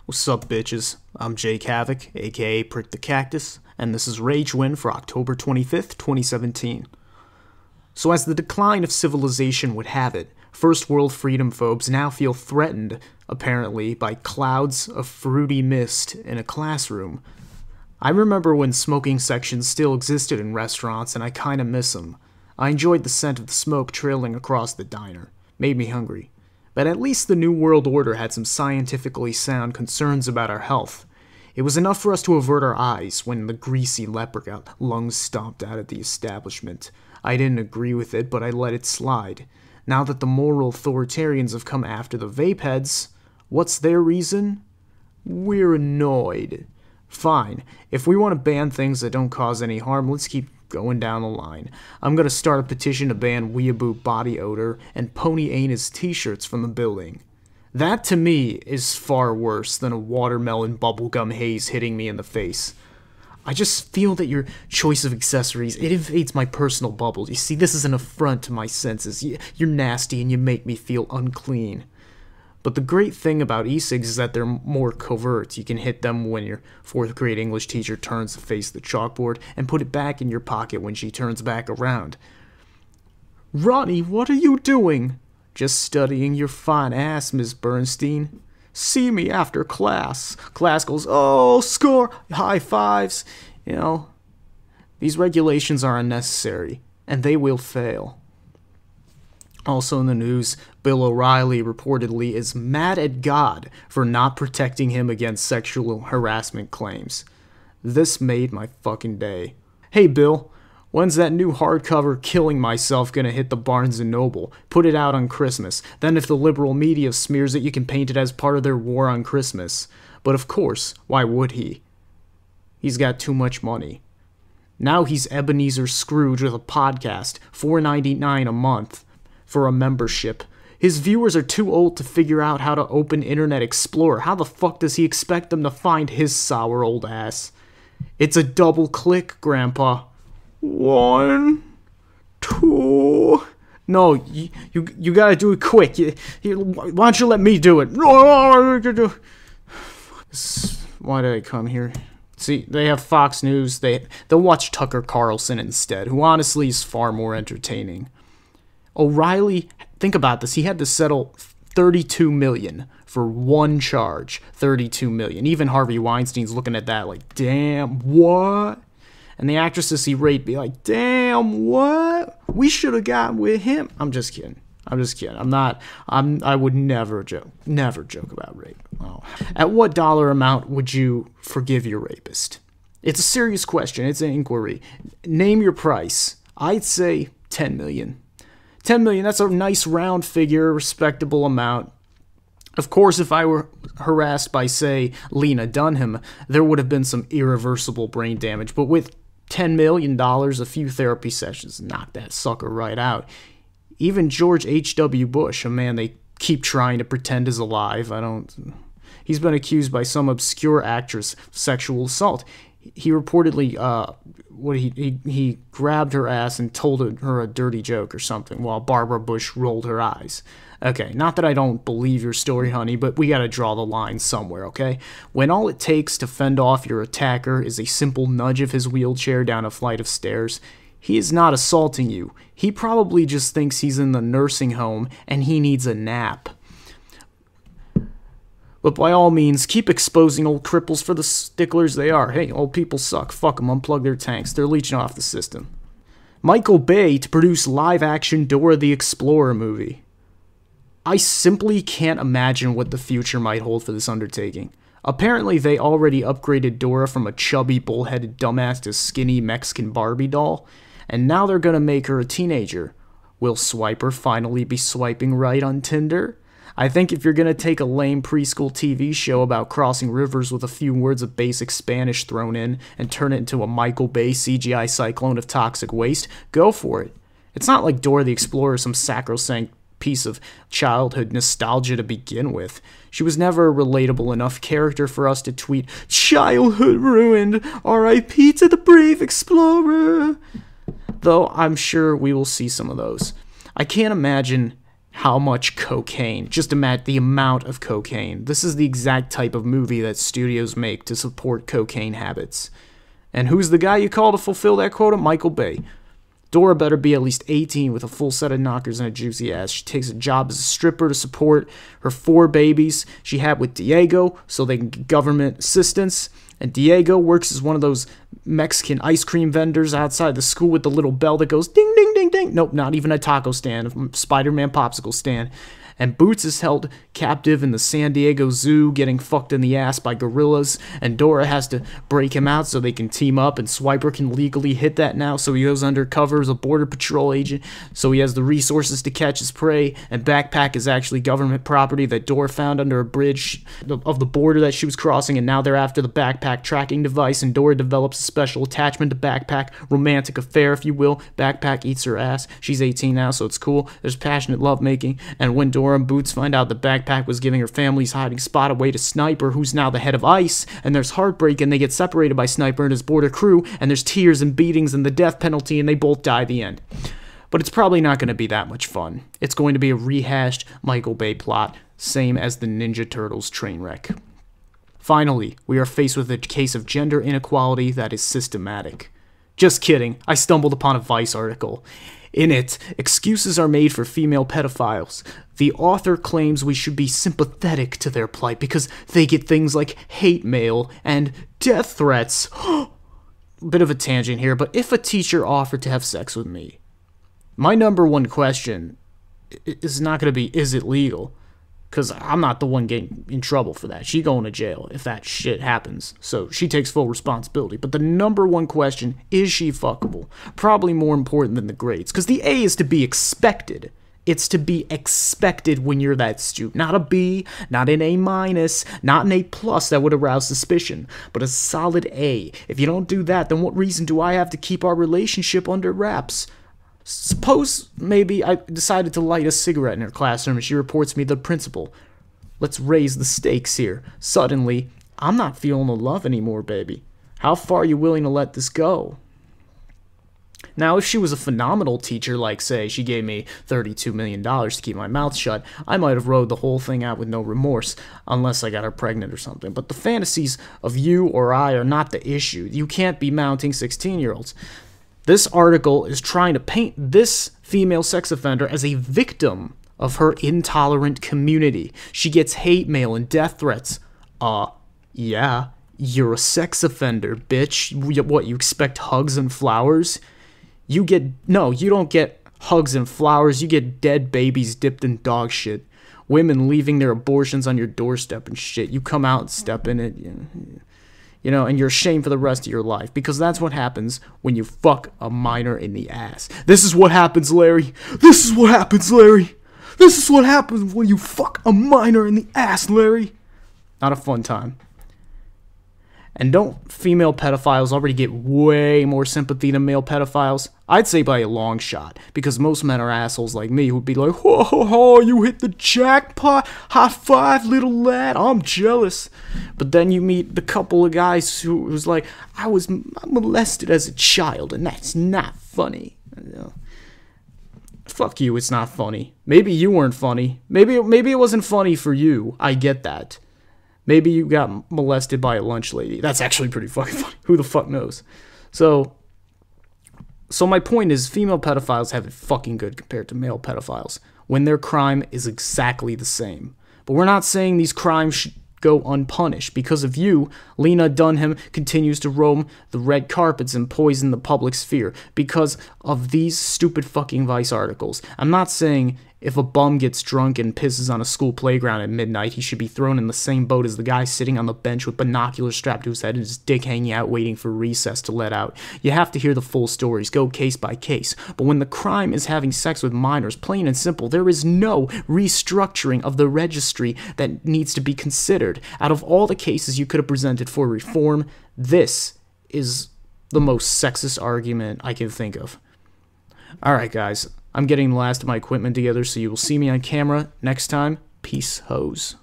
What's up, bitches? I'm Jake Havoc, aka Prick the Cactus, and this is Ragewin for October 25th, 2017. So as the decline of civilization would have it, first world freedom phobes now feel threatened, apparently, by clouds of fruity mist in a classroom. I remember when smoking sections still existed in restaurants, and I kinda miss them. I enjoyed the scent of the smoke trailing across the diner. Made me hungry. But at least the New World Order had some scientifically sound concerns about our health. It was enough for us to avert our eyes when the greasy leper got lungs stomped out at the establishment. I didn't agree with it, but I let it slide. Now that the moral authoritarians have come after the vape heads, what's their reason? We're annoyed. Fine, if we want to ban things that don't cause any harm, let's keep going down the line. I'm gonna start a petition to ban weeaboo body odor and pony anus t-shirts from the building. That to me is far worse than a watermelon bubblegum haze hitting me in the face. I just feel that your choice of accessories, it invades my personal bubble. You see, this is an affront to my senses. You're nasty and you make me feel unclean. But the great thing about e-cigs is that they're more covert. You can hit them when your 4th grade English teacher turns to face the chalkboard and put it back in your pocket when she turns back around. Ronnie, what are you doing? Just studying your fine ass, Miss Bernstein. See me after class. Class goes, oh, score, high fives. You know, these regulations are unnecessary, and they will fail. Also in the news, Bill O'Reilly reportedly is mad at God for not protecting him against sexual harassment claims. This made my fucking day. Hey Bill, when's that new hardcover Killing Myself gonna hit the Barnes & Noble? Put it out on Christmas. Then if the liberal media smears it, you can paint it as part of their war on Christmas. But of course, why would he? He's got too much money. Now he's Ebenezer Scrooge with a podcast, $4.99 a month. For a membership. His viewers are too old to figure out how to open Internet Explorer. How the fuck does he expect them to find his sour old ass? It's a double click, Grandpa. 1, 2... No, you gotta do it quick. Why don't you let me do it? Why did I come here? See, they have Fox News. They'll watch Tucker Carlson instead, who honestly is far more entertaining. O'Reilly, think about this, he had to settle $32 million for one charge. $32 million. Even Harvey Weinstein's looking at that like, damn, what? And the actresses he raped be like, damn, what? We should have gotten with him. I'm just kidding. I would never joke about rape. Oh. At what dollar amount would you forgive your rapist? It's a serious question. It's an inquiry. Name your price. I'd say $10 million. 10 million, that's a nice round figure, respectable amount. Of course, if I were harassed by, say, Lena Dunham, there would have been some irreversible brain damage. But with $10 million, a few therapy sessions knock that sucker right out. Even George H.W. Bush, a man they keep trying to pretend is alive, he's been accused by some obscure actress of sexual assault. He reportedly, he grabbed her ass and told her a dirty joke or something while Barbara Bush rolled her eyes. Okay, not that I don't believe your story, honey, but we gotta draw the line somewhere, okay? When all it takes to fend off your attacker is a simple nudge of his wheelchair down a flight of stairs, he is not assaulting you. He probably just thinks he's in the nursing home and he needs a nap. But by all means, keep exposing old cripples for the sticklers they are. Hey, old people suck. Fuck them. Unplug their tanks. They're leeching off the system. Michael Bay to produce live-action Dora the Explorer movie. I simply can't imagine what the future might hold for this undertaking. Apparently, they already upgraded Dora from a chubby, bullheaded dumbass to skinny Mexican Barbie doll, and now they're gonna make her a teenager. Will Swiper finally be swiping right on Tinder? I think if you're going to take a lame preschool TV show about crossing rivers with a few words of basic Spanish thrown in and turn it into a Michael Bay CGI cyclone of toxic waste, go for it. It's not like Dora the Explorer is some sacrosanct piece of childhood nostalgia to begin with. She was never a relatable enough character for us to tweet, "Childhood ruined, R.I.P. to the brave explorer." Though I'm sure we will see some of those. I can't imagine how much cocaine. Just imagine the amount of cocaine. This is the exact type of movie that studios make to support cocaine habits. And who's the guy you call to fulfill that quota? Michael Bay. Dora better be at least 18 with a full set of knockers and a juicy ass. She takes a job as a stripper to support her 4 babies she had with Diego so they can get government assistance. And Diego works as one of those Mexican ice cream vendors outside the school with the little bell that goes ding, ding, ding, ding. Nope, not even a taco stand, a Spider-Man popsicle stand. And Boots is held captive in the San Diego Zoo, getting fucked in the ass by gorillas, and Dora has to break him out so they can team up, and Swiper can legally hit that now, so he goes undercover as a border patrol agent, so he has the resources to catch his prey, and Backpack is actually government property that Dora found under a bridge of the border that she was crossing, and now they're after the Backpack tracking device, and Dora develops a special attachment to Backpack, romantic affair, if you will. Backpack eats her ass. She's 18 now, so it's cool. There's passionate lovemaking, and when Dora and Boots find out the Backpack was giving her family's hiding spot away to Sniper, who's now the head of ICE, and there's heartbreak, and they get separated by Sniper and his border crew, and there's tears and beatings and the death penalty, and they both die at the end. But it's probably not going to be that much fun. It's going to be a rehashed Michael Bay plot, same as the Ninja Turtles train wreck. Finally, we are faced with a case of gender inequality that is systematic. Just kidding, I stumbled upon a Vice article. In it, excuses are made for female pedophiles. The author claims we should be sympathetic to their plight because they get things like hate mail and death threats. Bit of a tangent here, but if a teacher offered to have sex with me, my number one question is not going to be, is it legal? Because I'm not the one getting in trouble for that. She going to jail if that shit happens. So she takes full responsibility. But the number one question, is she fuckable? Probably more important than the grades. Because the A is to be expected. It's to be expected when you're that student. Not a B, not an A minus, not an A plus that would arouse suspicion. But a solid A. If you don't do that, then what reason do I have to keep our relationship under wraps? Suppose maybe I decided to light a cigarette in her classroom and she reports me to the principal. Let's raise the stakes here. Suddenly, I'm not feeling the love anymore, baby. How far are you willing to let this go? Now, if she was a phenomenal teacher, like, say, she gave me $32 million to keep my mouth shut, I might have rode the whole thing out with no remorse, unless I got her pregnant or something. But the fantasies of you or I are not the issue. You can't be mounting 16-year-olds. This article is trying to paint this female sex offender as a victim of her intolerant community. She gets hate mail and death threats. Yeah, you're a sex offender, bitch. What, you expect hugs and flowers? You don't get hugs and flowers. You get dead babies dipped in dog shit. Women leaving their abortions on your doorstep and shit. You come out and step in it. You know, and you're ashamed for the rest of your life, because that's what happens when you fuck a minor in the ass. This is what happens, Larry. This is what happens, Larry. This is what happens when you fuck a minor in the ass, Larry. Not a fun time. And don't female pedophiles already get way more sympathy than male pedophiles? I'd say by a long shot, because most men are assholes like me who'd be like, ho ho ho, you hit the jackpot, high five, little lad, I'm jealous. But then you meet the couple of guys who's like, I was molested as a child, and that's not funny. Fuck you, it's not funny. Maybe you weren't funny. Maybe it wasn't funny for you. I get that. Maybe you got molested by a lunch lady. That's actually pretty fucking funny. Who the fuck knows? So my point is, female pedophiles have it fucking good compared to male pedophiles when their crime is exactly the same. But we're not saying these crimes should go unpunished. Because of you, Lena Dunham continues to roam the red carpets and poison the public sphere because of these stupid fucking Vice articles. I'm not saying if a bum gets drunk and pisses on a school playground at midnight, he should be thrown in the same boat as the guy sitting on the bench with binoculars strapped to his head and his dick hanging out waiting for recess to let out. You have to hear the full stories, go case by case. But when the crime is having sex with minors, plain and simple, there is no restructuring of the registry that needs to be considered. Out of all the cases you could have presented for reform, this is the most sexist argument I can think of. Alright guys, I'm getting the last of my equipment together, so you will see me on camera next time. Peace, hoes.